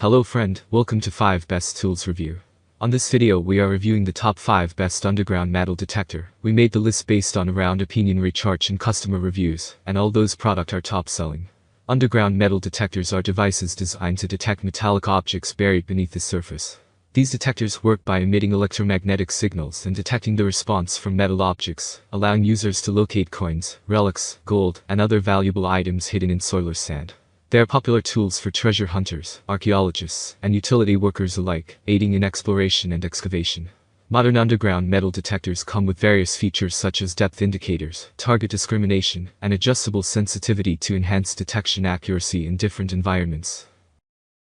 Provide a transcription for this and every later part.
Hello friend, welcome to 5 Best Tools Review. On this video we are reviewing the top 5 best underground metal detector. We made the list based on around opinion research and customer reviews, and all those products are top selling. Underground metal detectors are devices designed to detect metallic objects buried beneath the surface. These detectors work by emitting electromagnetic signals and detecting the response from metal objects, allowing users to locate coins, relics, gold, and other valuable items hidden in soil or sand. They are popular tools for treasure hunters, archaeologists, and utility workers alike, aiding in exploration and excavation. Modern underground metal detectors come with various features such as depth indicators, target discrimination, and adjustable sensitivity to enhance detection accuracy in different environments.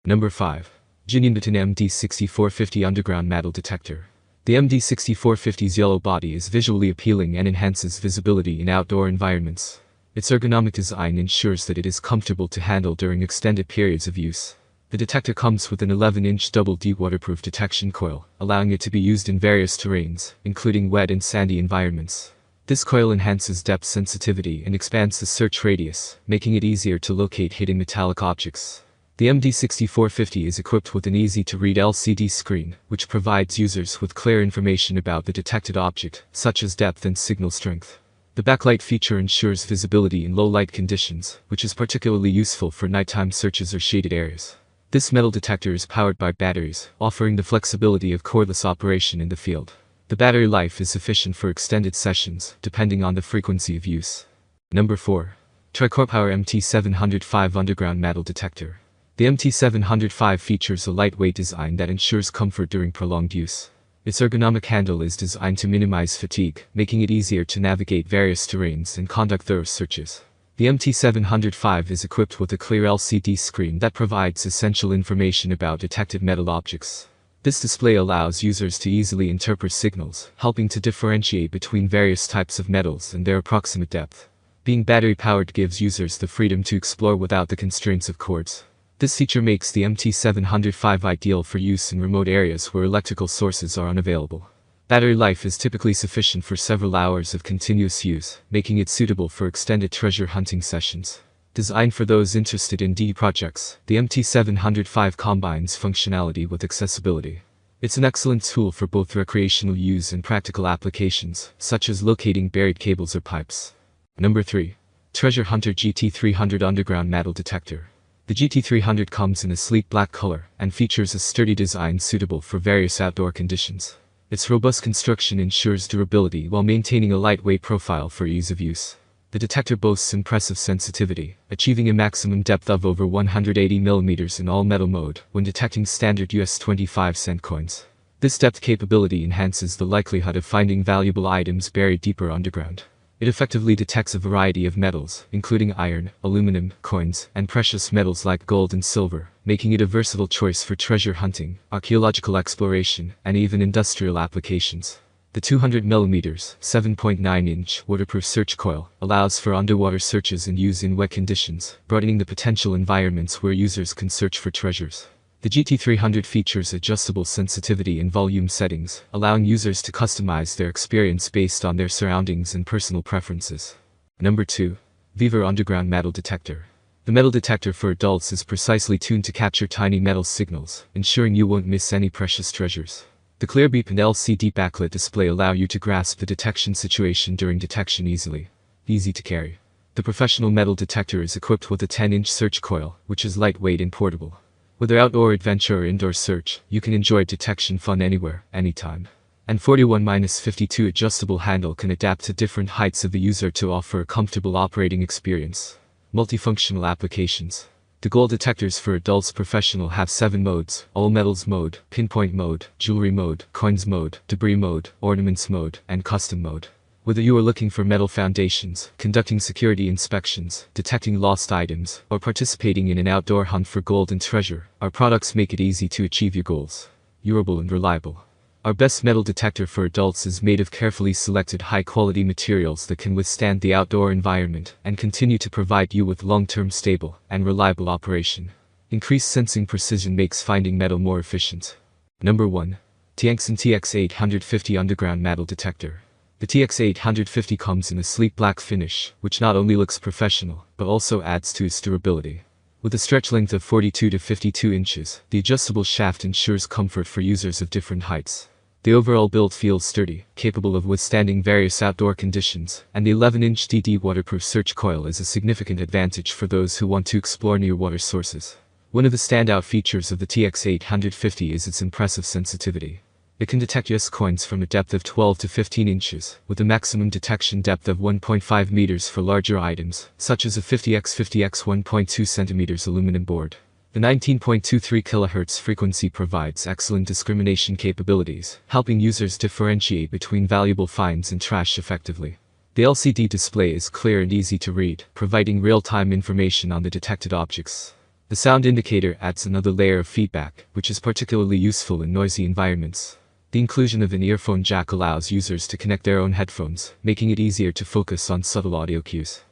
Number 5. JinYinBiTan MD6450 Underground Metal Detector. The MD6450's yellow body is visually appealing and enhances visibility in outdoor environments. Its ergonomic design ensures that it is comfortable to handle during extended periods of use. The detector comes with an 11-inch double-D waterproof detection coil, allowing it to be used in various terrains, including wet and sandy environments. This coil enhances depth sensitivity and expands the search radius, making it easier to locate hidden metallic objects. The MD6450 is equipped with an easy-to-read LCD screen, which provides users with clear information about the detected object, such as depth and signal strength. The backlight feature ensures visibility in low-light conditions, which is particularly useful for nighttime searches or shaded areas. This metal detector is powered by batteries, offering the flexibility of cordless operation in the field. The battery life is sufficient for extended sessions, depending on the frequency of use. Number 4. Tricorpower MT705 Underground Metal Detector. The MT705 features a lightweight design that ensures comfort during prolonged use. Its ergonomic handle is designed to minimize fatigue, making it easier to navigate various terrains and conduct thorough searches. The MT705 is equipped with a clear LCD screen that provides essential information about detected metal objects. This display allows users to easily interpret signals, helping to differentiate between various types of metals and their approximate depth. Being battery-powered gives users the freedom to explore without the constraints of cords. This feature makes the MT705 ideal for use in remote areas where electrical sources are unavailable. Battery life is typically sufficient for several hours of continuous use, making it suitable for extended treasure hunting sessions. Designed for those interested in DIY projects, the MT705 combines functionality with accessibility. It's an excellent tool for both recreational use and practical applications, such as locating buried cables or pipes. Number 3. Treasure Hunter GT300 Underground Metal Detector. The GT300 comes in a sleek black color and features a sturdy design suitable for various outdoor conditions. Its robust construction ensures durability while maintaining a lightweight profile for ease of use. The detector boasts impressive sensitivity, achieving a maximum depth of over 180 mm in all-metal mode when detecting standard US 25-cent coins. This depth capability enhances the likelihood of finding valuable items buried deeper underground. It effectively detects a variety of metals, including iron, aluminum, coins, and precious metals like gold and silver, making it a versatile choice for treasure hunting, archaeological exploration, and even industrial applications. The 200mm, 7.9-inch waterproof search coil allows for underwater searches and use in wet conditions, broadening the potential environments where users can search for treasures. The GT300 features adjustable sensitivity and volume settings, allowing users to customize their experience based on their surroundings and personal preferences. Number 2. VEVOR Underground Metal Detector. The metal detector for adults is precisely tuned to capture tiny metal signals, ensuring you won't miss any precious treasures. The clear beep and LCD backlit display allow you to grasp the detection situation during detection easily. Easy to carry. The professional metal detector is equipped with a 10-inch search coil, which is lightweight and portable. Whether outdoor adventure or indoor search, you can enjoy detection fun anywhere, anytime. And 41-52 adjustable handle can adapt to different heights of the user to offer a comfortable operating experience. Multifunctional applications. The gold detectors for adults professional have 7 modes: all metals mode, pinpoint mode, jewelry mode, coins mode, debris mode, ornaments mode, and custom mode. Whether you are looking for metal foundations, conducting security inspections, detecting lost items, or participating in an outdoor hunt for gold and treasure, our products make it easy to achieve your goals. Durable and reliable. Our best metal detector for adults is made of carefully selected high-quality materials that can withstand the outdoor environment and continue to provide you with long-term stable and reliable operation. Increased sensing precision makes finding metal more efficient. Number 1. TIANXUN TX850 Underground Metal Detector. The TX850 comes in a sleek black finish, which not only looks professional, but also adds to its durability. With a stretch length of 42 to 52 inches, the adjustable shaft ensures comfort for users of different heights. The overall build feels sturdy, capable of withstanding various outdoor conditions, and the 11-inch DD waterproof search coil is a significant advantage for those who want to explore near water sources. One of the standout features of the TX850 is its impressive sensitivity. It can detect US coins from a depth of 12 to 15 inches, with a maximum detection depth of 1.5 meters for larger items, such as a 50x50x 1.2 centimeters aluminum board. The 19.23 kHz frequency provides excellent discrimination capabilities, helping users differentiate between valuable finds and trash effectively. The LCD display is clear and easy to read, providing real-time information on the detected objects. The sound indicator adds another layer of feedback, which is particularly useful in noisy environments. The inclusion of an earphone jack allows users to connect their own headphones, making it easier to focus on subtle audio cues.